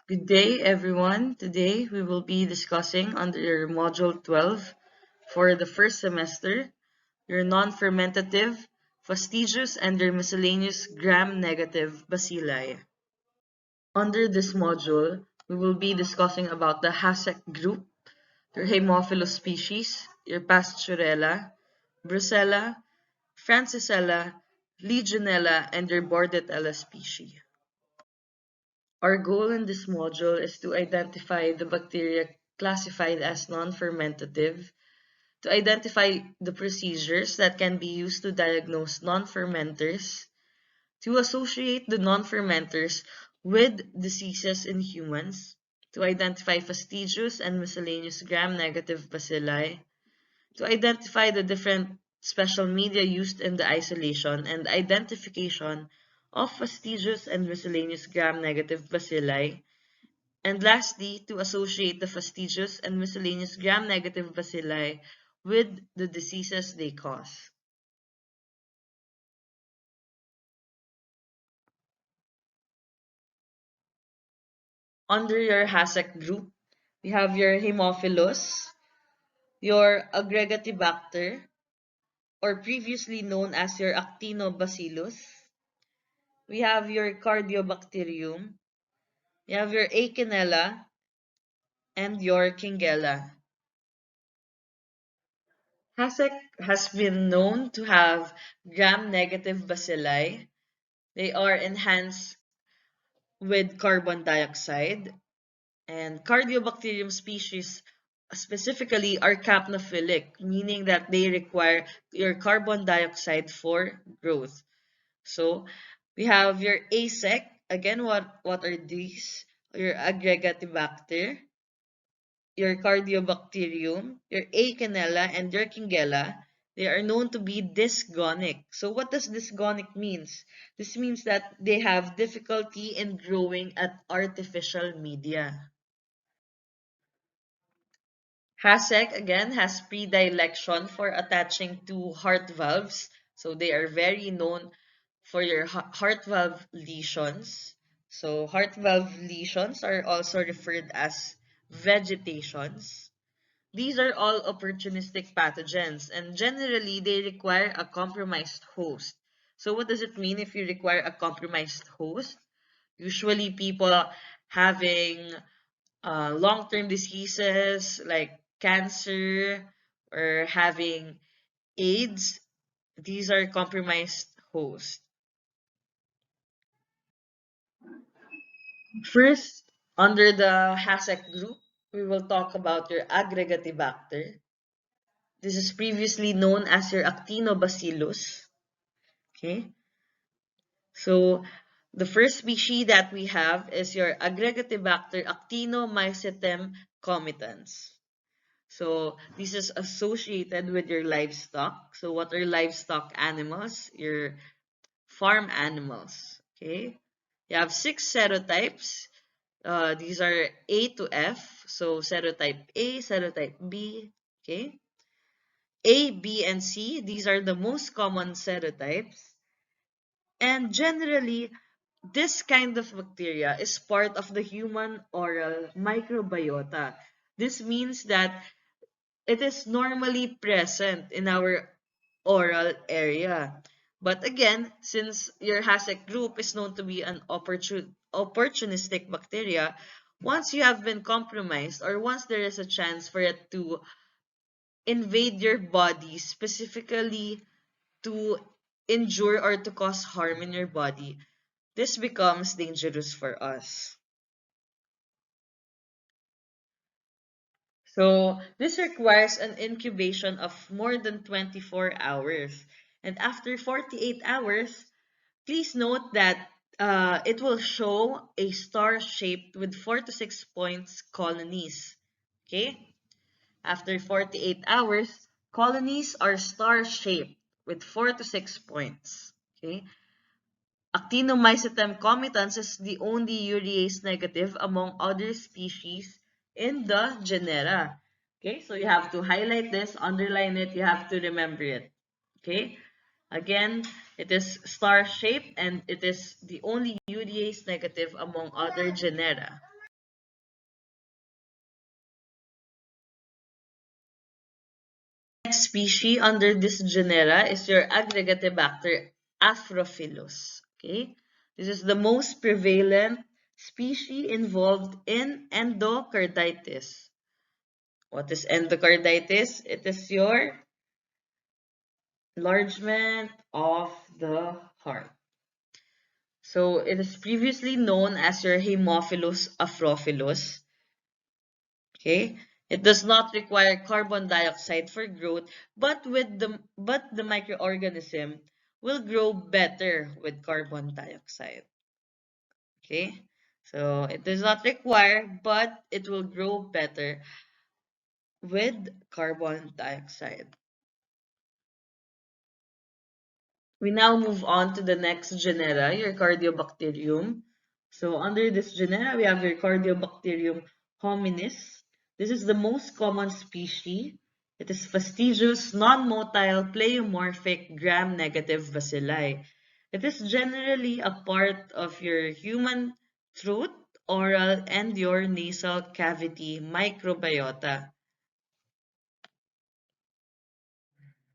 Good day, everyone. Today we will be discussing under Module 12 for the first semester, your non-fermentative, fastidious, and your miscellaneous gram-negative bacilli. Under this module, we will be discussing about the HACEK group, your Haemophilus species, your Pasturella, Brucella, Francisella, Legionella, and your Bordetella species. Our goal in this module is to identify the bacteria classified as non-fermentative, to identify the procedures that can be used to diagnose non-fermenters, to associate the non-fermenters with diseases in humans, to identify fastidious and miscellaneous gram-negative bacilli, to identify the different special media used in the isolation and identification of fastidious and miscellaneous gram-negative bacilli, and lastly, to associate the fastidious and miscellaneous gram-negative bacilli with the diseases they cause. Under your HACEK group, we have your Haemophilus, your Aggregatibacter, or previously known as your Actinobacillus. We have your Cardiobacterium, you have your Echinella, and your Kingella. HACEK has been known to have gram-negative bacilli. They are enhanced with carbon dioxide, and Cardiobacterium species specifically are capnophilic, meaning that they require your carbon dioxide for growth. So we have your HACEK. Again, what are these? Your Aggregatibacter, your Cardiobacterium, your Echinella, and your Kingella. They are known to be dysgonic. So what does dysgonic means? This means that they have difficulty in growing at artificial media. HACEK again has predilection for attaching to heart valves. So they are very known for your heart valve lesions. So heart valve lesions are also referred as vegetations. These are all opportunistic pathogens, and generally they require a compromised host. So what does it mean if you require a compromised host? Usually people having long-term diseases like cancer or having AIDS, these are compromised hosts. First, under the HACEK group, we will talk about your Aggregatibacter. This is previously known as your Actinobacillus. Okay, so the first species that we have is your Aggregatibacter actinomycetem comitans. So this is associated with your livestock. So what are livestock animals? Your farm animals. Okay, you have 6 serotypes. These are A to F. So serotype A, serotype B. Okay, A, B, and C, these are the most common serotypes. And generally, this kind of bacteria is part of the human oral microbiota. This means that it is normally present in our oral area. But again, since your HACEK group is known to be an opportunistic bacteria, once you have been compromised or once there is a chance for it to invade your body specifically to injure or to cause harm in your body, this becomes dangerous for us. So this requires an incubation of more than 24 hours. And after 48 hours, please note that it will show a star shaped with 4 to 6 points colonies. Okay? After 48 hours, colonies are star shaped with 4 to 6 points. Okay? Actinomycetem comitans is the only urease negative among other species in the genera. Okay, so you have to highlight this, underline it, you have to remember it. Okay, again, it is star shaped and it is the only urease negative among other genera. next species under this genera is your Aggregatibacter Aphrophilus. Okay, this is the most prevalent species involved in endocarditis. What is endocarditis? It is your enlargement of the heart. So it is previously known as your Haemophilus aphrophilus. Okay, it does not require carbon dioxide for growth, but the microorganism will grow better with carbon dioxide. Okay, so it does not require, but it will grow better with carbon dioxide. We now move on to the next genera, your Cardiobacterium. So under this genera, we have your Cardiobacterium hominis. This is the most common species. It is fastigious, non-motile, pleomorphic, gram-negative bacilli. It is generally a part of your human throat, oral, and your nasal cavity microbiota.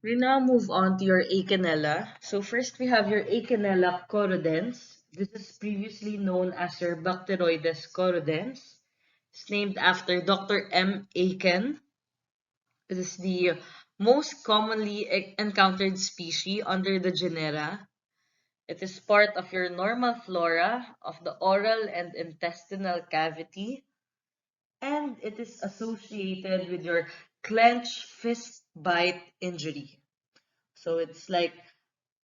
We now move on to your Acanella. So first we have your Acanella corrodens. This is previously known as your Bacteroides corrodens. It's named after Dr. M. Aiken. It is the most commonly encountered species under the genera. It is part of your normal flora of the oral and intestinal cavity, and it is associated with your clenched fist bite injury. So it's like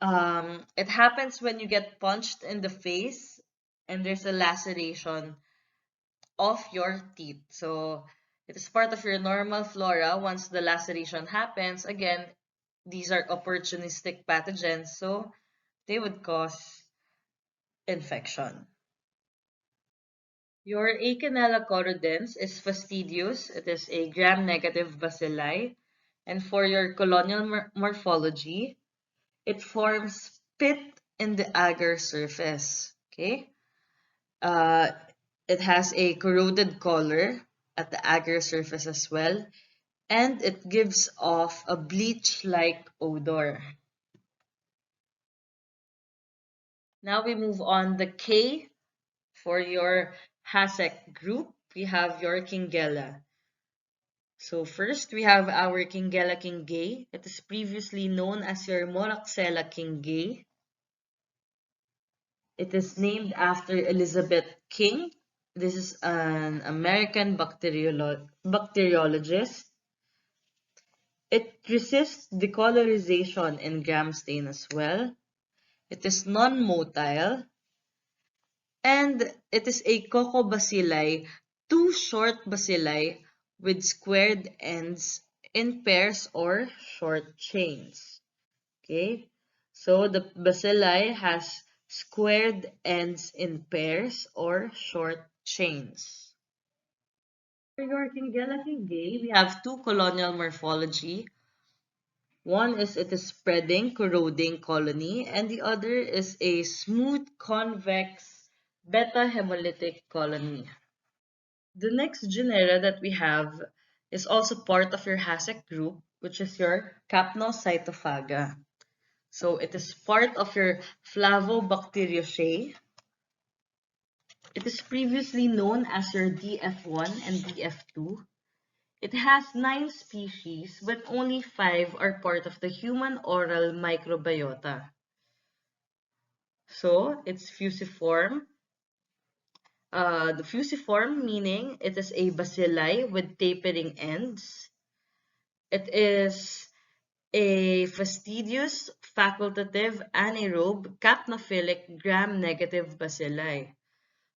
it happens when you get punched in the face and there's a laceration of your teeth. So it is part of your normal flora. Once the laceration happens, again, these are opportunistic pathogens, so they would cause infection. Your Acanella corrodens is fastidious. It is a gram-negative bacilli. And for your colonial morphology, it forms pit in the agar surface. Okay, uh, it has a corroded color at the agar surface as well, and it gives off a bleach-like odor. Now we move on the K for your HACEK group. We have your Kingella. So first we have our Kingella kingae. It is previously known as your Moraxella kingae. It is named after Elizabeth King. This is an American bacteriologist. It resists decolorization in gram stain as well. It is non-motile, and it is a cocobacilli, two short bacilli with squared ends in pairs or short chains. Okay, so the bacilli has squared ends in pairs or short chains. For your Kingella kingae, we have two colonial morphology. One is it is spreading, corroding colony, and the other is a smooth, convex, beta hemolytic colony. The next genera that we have is also part of your HACEK group, which is your Capnocytophaga. So it is part of your Flavobacteriaceae. It is previously known as your DF1 and DF2. It has 9 species, but only 5 are part of the human oral microbiota. So it's fusiform. The fusiform meaning it is a bacilli with tapering ends. It is a fastidious, facultative, anaerobe, capnophilic, gram-negative bacilli.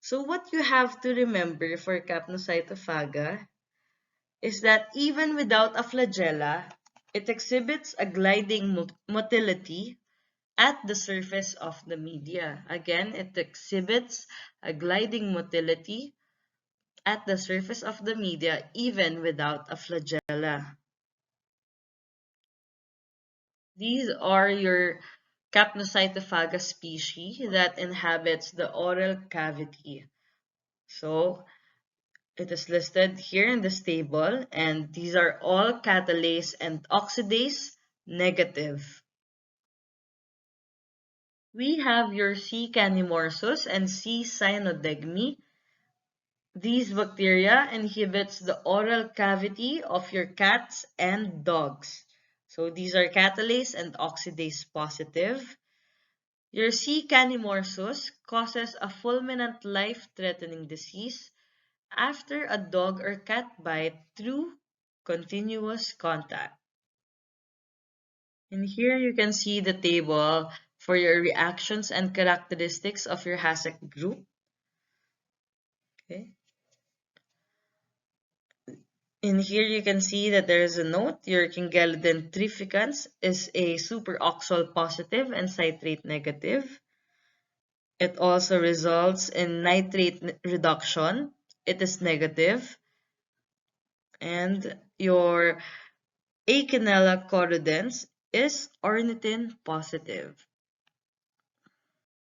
So what you have to remember for Capnocytophaga is that even without a flagella, it exhibits a gliding motility at the surface of the media. Again, it exhibits a gliding motility at the surface of the media even without a flagella. These are your Capnocytophaga species that inhabits the oral cavity. So It is listed here in this table, and these are all catalase and oxidase negative. We have your C. canimorsus and C. cyanodegmi. These bacteria inhibits the oral cavity of your cats and dogs. So these are catalase and oxidase positive. Your C. canimorsus causes a fulminant life-threatening disease after a dog or cat bite through continuous contact. And here you can see the table for your reactions and characteristics of your HACEK group. Okay. In here you can see that there is a note. Your Kingelidin trificans is a superoxal positive and citrate negative. It also results in nitrate reduction. It is negative. And your Acanella corridens is ornithine positive.